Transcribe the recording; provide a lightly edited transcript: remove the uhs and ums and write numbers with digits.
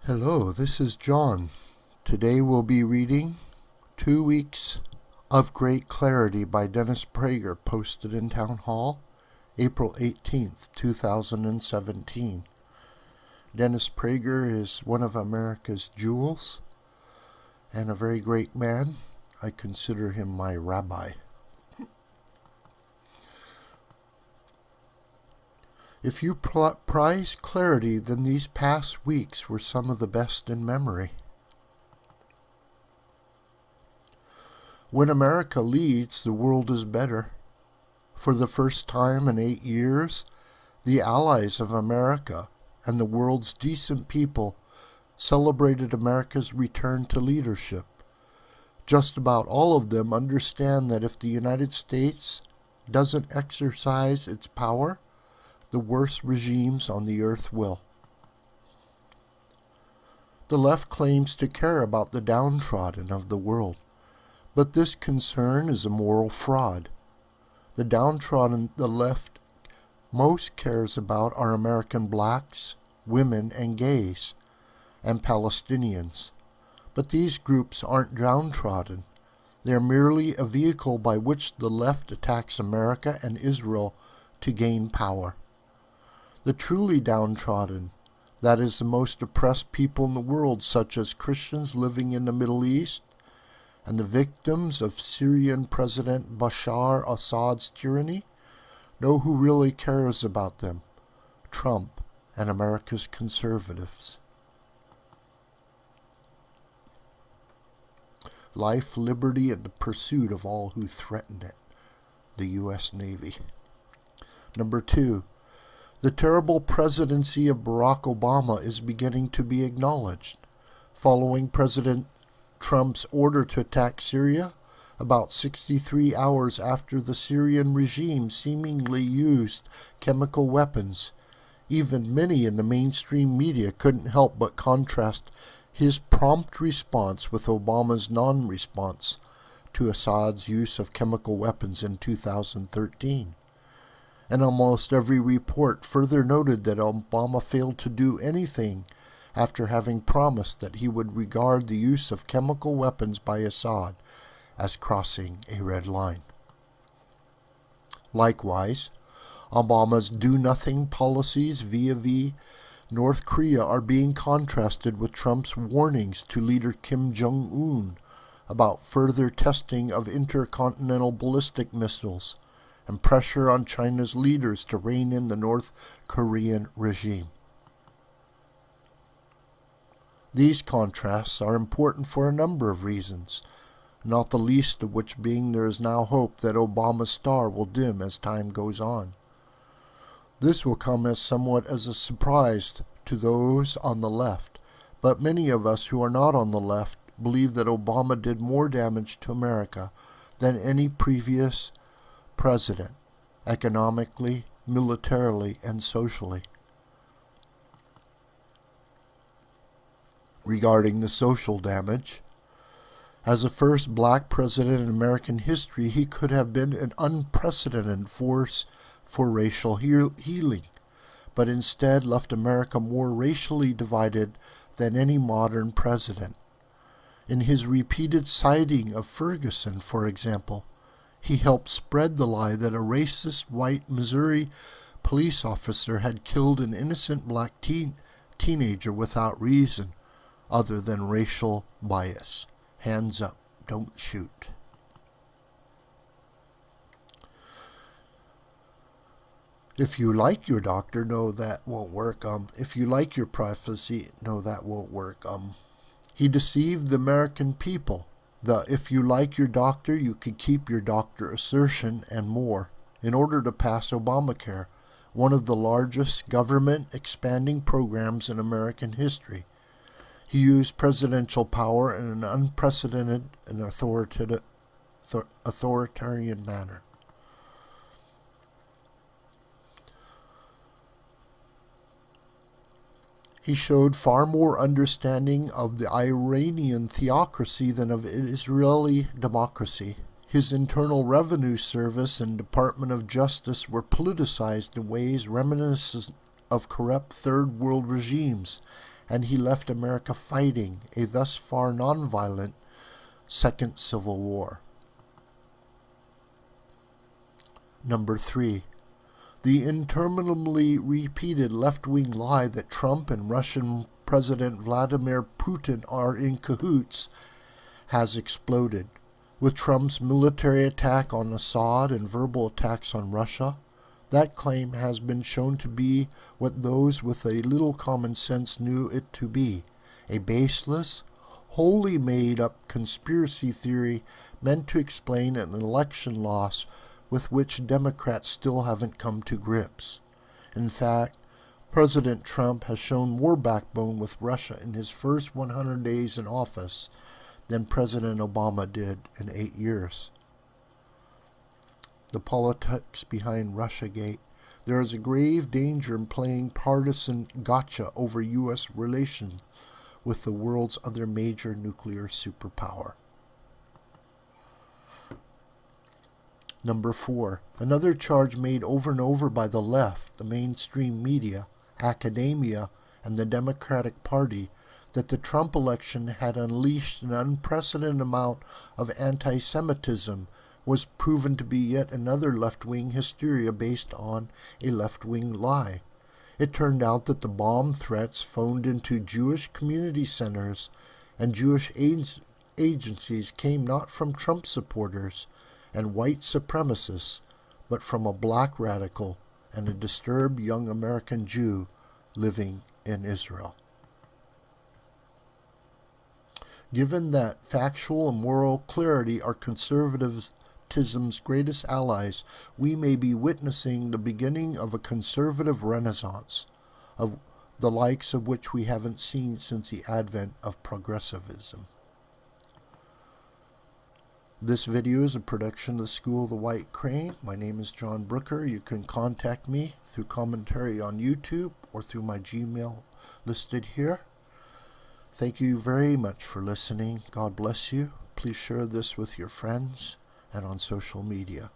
Hello, this is John. Today we'll be reading 2 Weeks of Great Clarity by Dennis Prager, posted in Townhall, April 18th, 2017. Dennis Prager is one of America's jewels and a very great man. I consider him my rabbi. If you prize clarity, then these past weeks were some of the best in memory. When America leads, the world is better. For the first time in 8 years, the allies of America and the world's decent people celebrated America's return to leadership. Just about all of them understand that if the United States doesn't exercise its power, the worst regimes on the earth will. The left claims to care about the downtrodden of the world, but this concern is a moral fraud. The downtrodden the left most cares about are American blacks, women, and gays, and Palestinians. But these groups aren't downtrodden. They are merely a vehicle by which the left attacks America and Israel to gain power. The truly downtrodden, that is, the most oppressed people in the world, such as Christians living in the Middle East, and the victims of Syrian President Bashar Assad's tyranny, know who really cares about them: Trump and America's conservatives. Life, liberty, and the pursuit of all who threaten it. The U.S. Navy. Number 2. The terrible presidency of Barack Obama is beginning to be acknowledged. Following President Trump's order to attack Syria, about 63 hours after the Syrian regime seemingly used chemical weapons, even many in the mainstream media couldn't help but contrast his prompt response with Obama's non-response to Assad's use of chemical weapons in 2013. And almost every report further noted that Obama failed to do anything after having promised that he would regard the use of chemical weapons by Assad as crossing a red line. Likewise, Obama's do-nothing policies vis-a-vis North Korea are being contrasted with Trump's warnings to leader Kim Jong-un about further testing of intercontinental ballistic missiles and pressure on China's leaders to rein in the North Korean regime. These contrasts are important for a number of reasons, not the least of which being there is now hope that Obama's star will dim as time goes on. This will come as somewhat as a surprise to those on the left, but many of us who are not on the left believe that Obama did more damage to America than any previous president, economically, militarily, and socially. Regarding the social damage, as the first black president in American history, he could have been an unprecedented force for racial healing, but instead left America more racially divided than any modern president. In his repeated citing of Ferguson, for example, he helped spread the lie that a racist white Missouri police officer had killed an innocent black teenager without reason other than racial bias. Hands up, don't shoot. If you like your doctor, no, that won't work. If you like your prophecy, no, that won't work. He deceived the American people. If you like your doctor, you can keep your doctor assertion and more in order to pass Obamacare, one of the largest government expanding programs in American history. He used presidential power in an unprecedented and authoritarian manner. He showed far more understanding of the Iranian theocracy than of Israeli democracy. His Internal Revenue Service and Department of Justice were politicized in ways reminiscent of corrupt Third World regimes, and he left America fighting a thus far nonviolent second civil war. Number 3. The interminably repeated left-wing lie that Trump and Russian President Vladimir Putin are in cahoots has exploded. With Trump's military attack on Assad and verbal attacks on Russia, that claim has been shown to be what those with a little common sense knew it to be: a baseless, wholly made-up conspiracy theory meant to explain an election loss with which Democrats still haven't come to grips. In fact, President Trump has shown more backbone with Russia in his first 100 days in office than President Obama did in 8 years. The politics behind Russiagate. There is a grave danger in playing partisan gotcha over U.S. relations with the world's other major nuclear superpower. Number 4. Another charge made over and over by the left, the mainstream media, academia, and the Democratic Party, that the Trump election had unleashed an unprecedented amount of anti-Semitism, was proven to be yet another left-wing hysteria based on a left-wing lie. It turned out that the bomb threats phoned into Jewish community centers and Jewish agencies came not from Trump supporters and white supremacists, but from a black radical and a disturbed young American Jew living in Israel. Given that factual and moral clarity are conservatism's greatest allies, we may be witnessing the beginning of a conservative renaissance, of the likes of which we haven't seen since the advent of progressivism. This video is a production of the School of the White Crane. My name is John Brooker. You can contact me through commentary on YouTube or through my Gmail listed here. Thank you very much for listening. God bless you. Please share this with your friends and on social media.